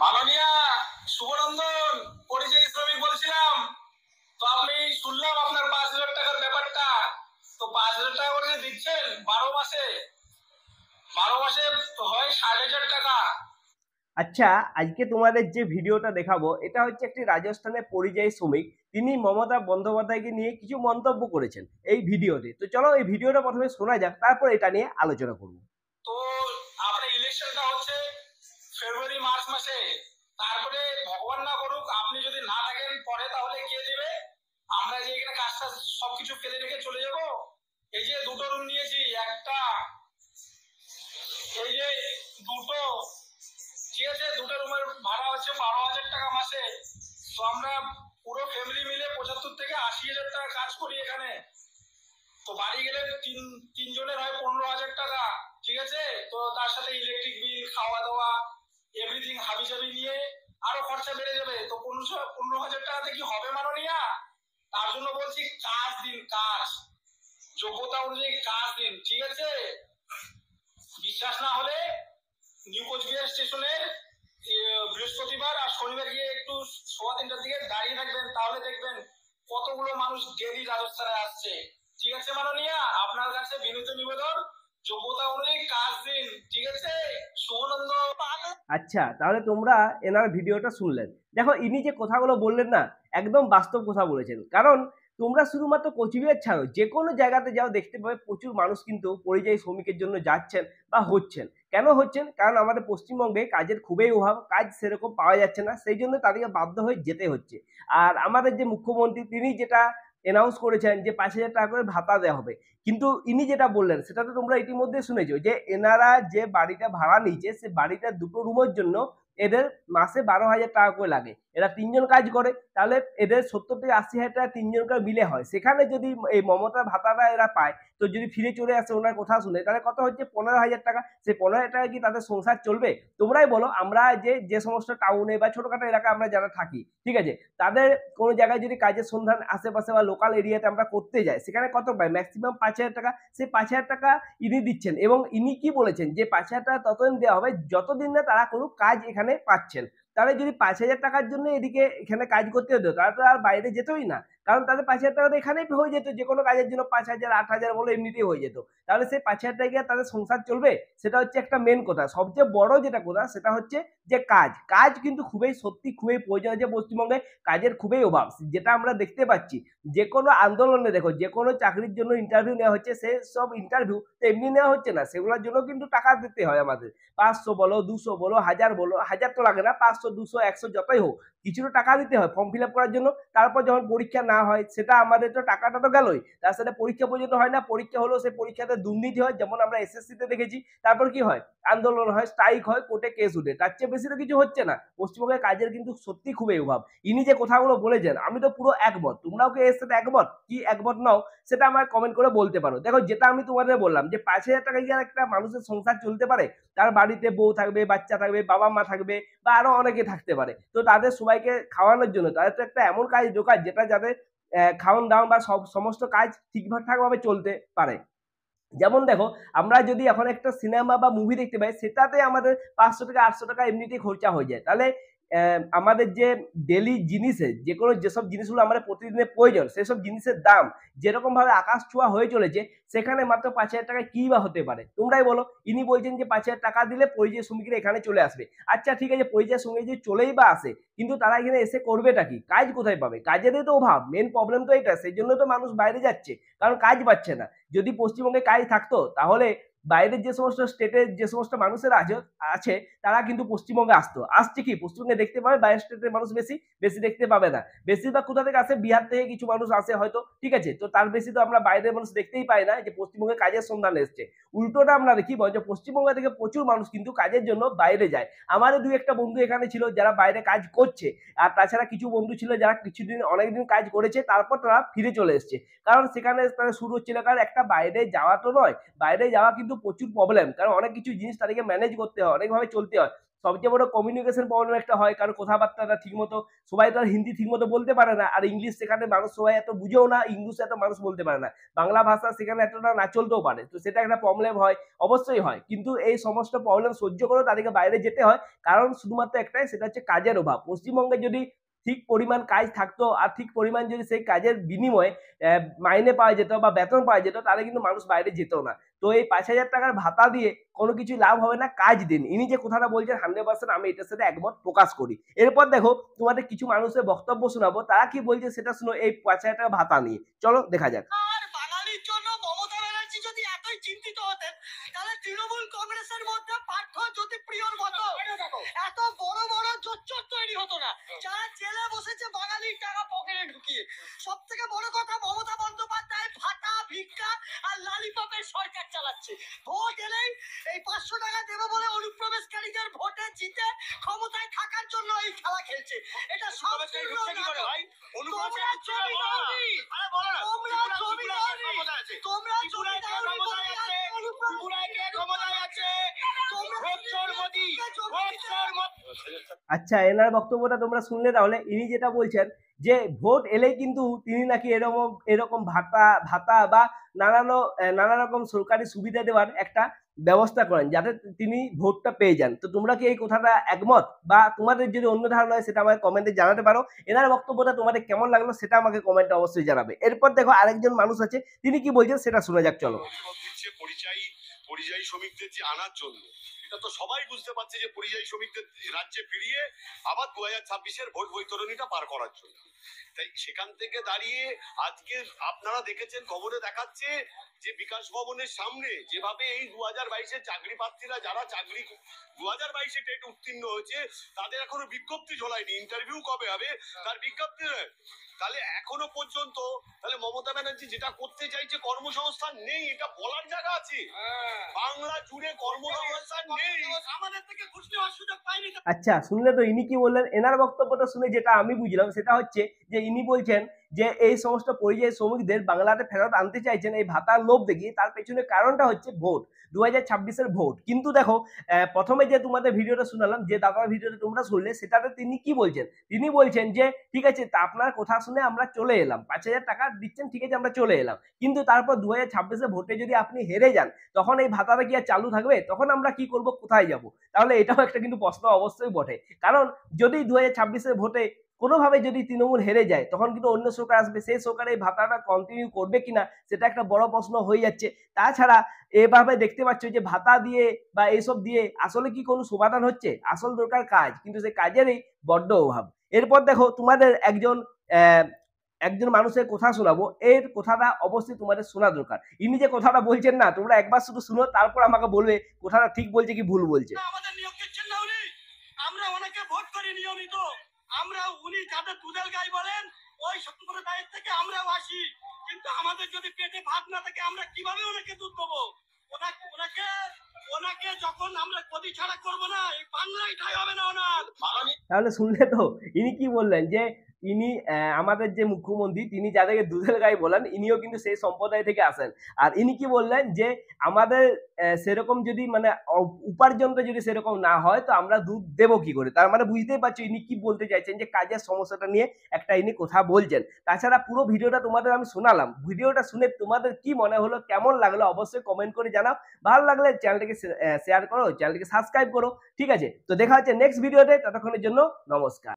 মাননীয়া শুভনন্দন পরিযায়ী শ্রমিক বলছিলাম। তো আপনি শুনলাম আপনার 5,000 টাকার ব্যাপারটা। তো 5,000 টাকা করে দিচ্ছেন 12 মাসে। 12 মাসে হয় 7,500 টাকা। আচ্ছা, আজকে তোমাদের যে ভিডিওটা দেখাবো এটা হচ্ছে একটি রাজস্থানের পরিযায়ী শ্রমিক। তিনি মমতা বন্দ্যোপাধ্যায়কে নিয়ে কিছু মন্তব্য করেছেন এই ভিডিওতে। তো চলো এই ভিডিওটা প্রথমে শোনা যাক, তারপর এটা নিয়ে আলোচনা করব। তো আপনার ইলেকশনটা হচ্ছে ফেব্রুয়ারি মার্চ মাসে। তারপরে ভগবান না করুক আপনি যদি না থাকেন পরে, তাহলে কে দিবে? আমরা যে এখানে কাজটা সবকিছু ফেলে রেখে চলে যাব। এই যে দুটো রুম নিয়েছি, একটা এই যে দুটো, ঠিক আছে, দুটো রুমের ভাড়া হচ্ছে 12,000 টাকা মাসে। তো আমরা পুরো ফ্যামিলি মিলে 75 থেকে 80,000 টাকা কাজ করি এখানে। তো বাড়ি গেলে তিনজনের হয় 15,000 টাকা, ঠিক আছে। তো তার সাথে ইলেকট্রিক বিল, খাওয়া দাওয়া, এভরিথিং হাবিজাবি নিয়ে আরো খরচা বেড়ে যাবে। তো 15,000 টাকাতে কি হবে মাননীয়া? তার জন্য বলছি কাজ দিন, কাজ যোগ্যতা অনুযায়ী কাজ দিন, ঠিক আছে। বিশ্বাস না হলে নিউ কোচবিহার স্টেশনের বৃহস্পতিবার আর শনিবার গিয়ে একটু 3:15টার দিকে দাঁড়িয়ে থাকবেন, তাহলে দেখবেন কতগুলো মানুষ ডেলি রাজস্থানে আসছে। ঠিক আছে মাননীয়া, আপনার কাছে বিনীত নিবেদন, যোগ্যতা অনুযায়ী কাজ দিন, ঠিক আছে। শুভনন্দ। আচ্ছা, তাহলে তোমরা এনার ভিডিওটা শুনলেন। দেখো, ইনি যে কথাগুলো বললেন না, একদম বাস্তব কথা বলেছেন। কারণ তোমরা শুধুমাত্র কোচবিহার ছাড়ো, যে কোনো জায়গাতে যাও দেখতে পাবে প্রচুর মানুষ কিন্তু পরিযায়ী শ্রমিকের জন্য যাচ্ছেন বা হচ্ছেন। কেন হচ্ছেন? কারণ আমাদের পশ্চিমবঙ্গে কাজের খুবই অভাব, কাজ সেরকম পাওয়া যাচ্ছে না, সেই জন্য তাদেরকে বাধ্য হয়ে যেতে হচ্ছে। আর আমাদের যে মুখ্যমন্ত্রী, তিনি যেটা অ্যানাউন্স করেছেন যে 5,000 টাকা করে ভাতা দেওয়া হবে, কিন্তু ইনি যেটা বললেন সেটা তো তোমরা ইতিমধ্যে শুনেছো যে এনারা যে বাড়িটা ভাড়া নিয়েছে, সে বাড়িটা দুটো রুমের জন্য এদের মাসে 12,000 টাকা করে লাগে। এরা তিনজন কাজ করে, তাহলে এদের 70 থেকে 80,000 টাকা তিনজনকার মিলে হয়। সেখানে যদি এই মমতার ভাতাটা এরা পায়, তো যদি ফিরে চলে আসে ওনার কথা শুনে, তাহলে কত হচ্ছে 15,000 টাকা। সেই 15,000 টাকা কি তাদের সংসার চলবে? তোমরাই বলো। আমরা যে সমস্ত টাউনে বা ছোটখাটো এলাকায় আমরা যারা থাকি, ঠিক আছে, তাদের কোনো জায়গায় যদি কাজের সন্ধান আশেপাশে বা লোকাল এরিয়াতে আমরা করতে যাই, সেখানে কত পাই? ম্যাক্সিমাম 5,000 টাকা। সেই 5,000 টাকা ইনি দিচ্ছেন, এবং ইনি কি বলেছেন যে 5,000 টাকা ততদিন দেওয়া হবে যতদিন না তারা কোনো কাজ এখানে পাচ্ছেন। তাহলে যদি 5,000 টাকার জন্য এখানে কাজ করতে হতো, তারা তো আর বাইরে যেতই না। কারণ তাদের 5,000 টাকা তো এখানেই হয়ে যেত, যে কোনো কাজের জন্য 5,000 8,000 বলে এমনিতেই হয়ে যেত। তাহলে সেই 5,000 টাকা তাদের সংসার চলবে? সেটা হচ্ছে একটা মেন কথা। সবচেয়ে বড় যেটা কথা সেটা হচ্ছে যে কাজ কিন্তু খুবই সত্যি খুবই প্রয়োজন আছে পশ্চিমবঙ্গে। কাজের খুবই অভাব, যেটা আমরা দেখতে পাচ্ছি। যে কোনো আন্দোলনে দেখো, যে কোনো চাকরির জন্য ইন্টারভিউ নেওয়া হচ্ছে, সে সব ইন্টারভিউ তো এমনি নেওয়া হচ্ছে না, সেগুলোর জন্য কিন্তু টাকা দিতে হয় আমাদের। 500 বলো, 200 বলো, 1000 বলো, 1000 তো লাগে না, 500 200 100 যতই হোক, কিছুটা টাকা দিতে হয় ফর্ম ফিল আপ করার জন্য। তারপর যখন পরীক্ষা না হয়, সেটা আমাদের তো টাকাটা তো গেলই, তার সাথে পরীক্ষা পর্যন্ত হয় না। পরীক্ষা হলো, সেই পরীক্ষাতে দুর্নীতি হয়, যেমন আমরা এসএসসি তে দেখেছি। তারপর কি হয়? আন্দোলন হয়, স্ট্রাইক হয়, কোর্টে কেস উঠে। তার চেয়ে বেশি তো কিছু হচ্ছে না। পশ্চিমবঙ্গের কাজের কিন্তু সত্যি খুবই অভাব। ইনি যে কথাগুলো বলেছেন, আমি তো পুরো একমত। তোমরাও কি এর সাথে একমত কি একমত নাও, সেটা আমার কমেন্ট করে বলতে পারো। দেখো, যেটা আমি তোমাদের বললাম যে 5,000 টাকা কি আর একটা মানুষের সংসার চলতে পারে? তার বাড়িতে বউ থাকবে, বাচ্চা থাকবে, বাবা মা থাকবে, বা আরো অনেকে থাকতে পারে। তো তাদের সবাইকে খাওয়ানোর জন্য তাদের তো একটা এমন কাজ দরকার, যেটা যাদের খাওয়ান দাওয়ান বা সমস্ত কাজ ঠিকঠাক ভাবে চলতে পারে। যেমন দেখো, আমরা যদি এখন একটা সিনেমা বা মুভি দেখতে পাই, সেটাতে আমাদের 500 থেকে 800 টাকা এমনিতেই খরচা হয়ে যায়। তাহলে আমাদের যে ডেলি জিনিসের যেসব জিনিসগুলো আমাদের প্রতিদিনের প্রয়োজন, সেসব জিনিসের দাম যেরকম ভাবে আকাশ ছোঁয়া হয়ে চলেছে, সেখানে মাত্র 5,000 টাকায় কি বা হতে পারে? তোমরাই বলো। ইনি বলছেন যে 5,000 টাকা দিলে পরিযায়ী শ্রমিকরা এখানে চলে আসবে। আচ্ছা ঠিক আছে, পরিযায়ী শ্রমিক যদি চলেই বা আসে, কিন্তু তারা এখানে এসে করবেটা কি? কাজ কোথায় পাবে? কাজেরই তো অভাব, মেন প্রবলেম তো এটা। সেই জন্য তো মানুষ বাইরে যাচ্ছে, কারণ কাজ পাচ্ছে না। যদি পশ্চিমবঙ্গে কাজ থাকতো, তাহলে বাইরের যে সমস্ত স্টেটের যে সমস্ত মানুষেরা আছে, তারা কিন্তু পশ্চিমবঙ্গে আসছে কি? পশ্চিমবঙ্গে দেখতে পাবে বাইরের স্টেটের মানুষ বেশি দেখতে পাবে না। বেশিরভাগ কোথা থেকে আসে? বিহার থেকে কিছু মানুষ আসে হয়তো, ঠিক আছে। তো তার বেশি তো আমরা বাইরের মানুষ দেখতেই পাই না যে পশ্চিমবঙ্গে কাজের সন্ধান এসছে। উল্টোটা আমরা দেখি, যে পশ্চিমবঙ্গ থেকে প্রচুর মানুষ কিন্তু কাজের জন্য বাইরে যায়। আমাদের দুই একটা বন্ধু এখানে ছিল যারা বাইরে কাজ করছে, আর তাছাড়া কিছু বন্ধু ছিল যারা কিছুদিন অনেকদিন কাজ করেছে, তারপর তারা ফিরে চলে এসছে। কারণ সেখানে তারা শুরু হচ্ছিল, কারণ একটা বাইরে যাওয়া তো নয়, বাইরে যাওয়া কিন্তু প্রচুর প্রবলেম। কারণ অনেক কিছু জিনিস তাদেরকে ম্যানেজ করতে হয়, অনেকভাবে চলতে হয়। সবচেয়ে বড় কমিউনিকেশন প্রবলেম একটা হয়, কারণ কথাবার্তাটা ঠিকমতো সবাই তো আর হিন্দি ঠিকমতো বলতে পারে না, আর ইংলিশ সেখানে মানুষ সবাই এত বুঝেও না, ইংলিশ এত মানুষ বলতে পারে না, বাংলা ভাষা সেখানে এতটা না চলতেও পারে, তো সেটা একটা প্রবলেম হয়, অবশ্যই হয়। কিন্তু এই সমস্ত প্রবলেম সহ্য করেও তাদেরকে বাইরে যেতে হয়, কারণ শুধুমাত্র একটাই, সেটা হচ্ছে কাজের অভাব। পশ্চিমবঙ্গে যদি ঠিক পরিমাণ কাজ থাকতো আর ঠিক পরিমাণ যদি সেই কাজের বিনিময়ে মাইনে পাওয়া যেত বা বেতন পাওয়া যেত, তাহলে কিন্তু মানুষ বাইরে যেত না। তো এই 5,000 টাকার ভাতা দিয়ে কোনো কিছু লাভ হবে না, কাজ দিন। ইনি যে কথাটা বলছেন 100% আমি এটার সাথে একমত প্রকাশ করি। এরপর দেখো তোমাদের কিছু মানুষের বক্তব্য শোনাবো, তারা কি বলছে সেটা শুনো এই 5,000 টাকা ভাতা নিয়ে। চলো দেখা যাক। আর বাঙালির জন্য মমতা ব্যানার্জি যদি এতই চিন্তিত হতেন, তাহলে তৃণমূল কংগ্রেসের মধ্যে পার্থ জ্যোতিপ্রিয়র মতো এত বড় বড় জোচ্চর তৈরি হতো না, যারা জেলে বসেছে বাঙালির টাকা পকেটে ঢুকিয়ে। সব থেকে বড় কথা, মমতা বন্দ্যোপাধ্যায় ভাতা, ভিক্ষা আর লালিপপের সরকার চালাচ্ছে। ভোট এলেই এই 500 টাকা দেবে বলে অনুপ্রবেশকারীদের ভোটে জিতে ক্ষমতায় থাকার জন্য এই খেলা খেলছে। এটা সব তোমরা জমি দাওনি, তোমরা জমি দাওনি, তোমরা জমি দাওনি বলে আজ আচ্ছা, এনার বক্তব্যটা তোমরা শুনলে, তাহলে ইনি যেটা বলছেন যে ভোট এলেই কিন্তু তিনি নাকি এরকম এরকম ভাতা ভাতা বা নানা রকম সরকারি সুবিধা দেওয়ার একটা ব্যবস্থা করেন, যাতে তিনি ভোটটা পেয়ে যান। তো তোমরা কি এই কথাটা একমত, বা তোমাদের যদি অন্য ধারণা হয় সেটা আমাকে কমেন্টে জানাতে পারো। এনার বক্তব্যটা তোমাদের কেমন লাগলো সেটা আমাকে কমেন্টে অবশ্যই জানাবে। এরপর দেখো আরেকজন মানুষ আছে, তিনি কি বলছেন সেটা শোনা যাক, চলো। পরিযায়ী শ্রমিকদের যে আনার জন্য, এটা তো সবাই বুঝতে পারছে যে পরিযায়ী শ্রমিকদের রাজ্যে ফিরিয়ে আবার 2026-এর ভোট বৈতরণীটা পার করার জন্য। তাই সেখান থেকে দাঁড়িয়ে আজকে আপনারা দেখেছেন, খবরে দেখাচ্ছে যে বিকাশ ভবনের সামনে যেভাবে এই 2022-এর চাকরি প্রার্থীরা যারা চাকরি 2022-এ টেট উত্তীর্ণ হয়েছে, তাদের এখনো বিজ্ঞপ্তি ঝোলায়নি, ইন্টারভিউ কবে হবে তার বিজ্ঞপ্তি নয়। তাহলে এখনো পর্যন্ত তাহলে মমতা ব্যানার্জি যেটা করতে চাইছে, কর্মসংস্থান নেই, এটা বলার জায়গা আছে। বাংলা জুড়ে কর্মসংস্থান নেই, আমাদের থেকে ঘুষ নেওয়ার সুযোগ পাইনি। আচ্ছা, শুনলে তো ইনি কি বললেন। এনার বক্তব্যটা শুনে যেটা আমি বুঝলাম সেটা হচ্ছে যে ইনি বলছেন যে এই সমস্ত পরিযায়ী শ্রমিকদের বাংলাতে ফেরত আনতে চাইছেন এই ভাতার লোভ দেখিয়ে, তার পেছনে কারণটা হচ্ছে ভোট, 2026-এর ভোট। কিন্তু দেখো প্রথমে যে তোমাদের ভিডিওটা শোনালাম, যে দাদার ভিডিওটা তোমরা শুনলে, সেটাতে তিনি কি বলছেন, তিনি বলছেন যে ঠিক আছে, তা আপনার কথা শুনে আমরা চলে এলাম, 5,000 টাকা দিচ্ছেন, ঠিক আছে আমরা চলে এলাম, কিন্তু তারপর 2026-এ ভোটে যদি আপনি হেরে যান, তখন এই ভাতাটা কি আর চালু থাকবে? তখন আমরা কি করব, কোথায় যাব? তাহলে এটাও একটা কিন্তু প্রশ্ন অবশ্যই বটে। কারণ যদি 2026-এর ভোটে কোনোভাবে যদি তৃণমূল হেরে যায়, তখন কিন্তু অন্য সরকার আসবে, সেই সরকার এই ভাতাটা কন্টিনিউ করবে কিনা সেটা একটা বড় প্রশ্ন হয়ে যাচ্ছে। তাছাড়া এভাবে দেখতে পাচ্ছ যে ভাতা দিয়ে বা এইসব দিয়ে আসলে কি কোনো সমাধান হচ্ছে? আসল দরকার কাজ, কিন্তু সেই কাজেরই বড্ড অভাব। এরপর দেখো তোমাদের একজন মানুষের কথা শোনাবো, এর কথাটা অবশ্যই তোমাদের শোনা দরকার। ইনি যে কথাটা বলছেন না, তোমরা একবার শুধু শুনো, তারপর আমাকে বলবে কথাটা ঠিক বলছে কি ভুল বলছে। আমাদের নিয়োগ দিচ্ছেন না উনি, আমরা ওনাকে ভোট করি নিয়মিত, আমরা উনি যাদের দুধের গাই বলেন ওই সম্প্রদায়ের থেকে আমরাও আসি, কিন্তু আমাদের যদি পেটে ভাত না থাকে আমরা কিভাবে ওনাকে দুধ দেবো? ওনাকে যখন আমরা গদি ছাড়া করবো না, এই বাংলায় ঠাই হবে না ওনার। তাহলে শুনলে তো ইনি কি বললেন, যে ইনি আমাদের যে মুখ্যমন্ত্রী, তিনি যাদেরকে দুধের গাই বলেন, ইনিও কিন্তু সেই সম্প্রদায় থেকে আসেন। আর ইনি কি বললেন যে আমাদের সেরকম যদি মানে উপার্জনটা যদি সেরকম না হয়, তো আমরা দুধ দেবো কি করে? তার মানে বুঝতেই পারছো ইনি কি বলতে চাইছেন, যে কাজের সমস্যাটা নিয়ে একটা ইনি কথা বলছেন। তাছাড়া পুরো ভিডিওটা তোমাদের আমি শোনালাম, ভিডিওটা শুনে তোমাদের কি মনে হলো, কেমন লাগলো অবশ্যই কমেন্ট করে জানাও। ভালো লাগলে চ্যানেলটিকে শেয়ার করো, চ্যানেলটিকে সাবস্ক্রাইব করো। ঠিক আছে, তো দেখা হচ্ছে নেক্সট ভিডিওতে, ততক্ষণের জন্য নমস্কার।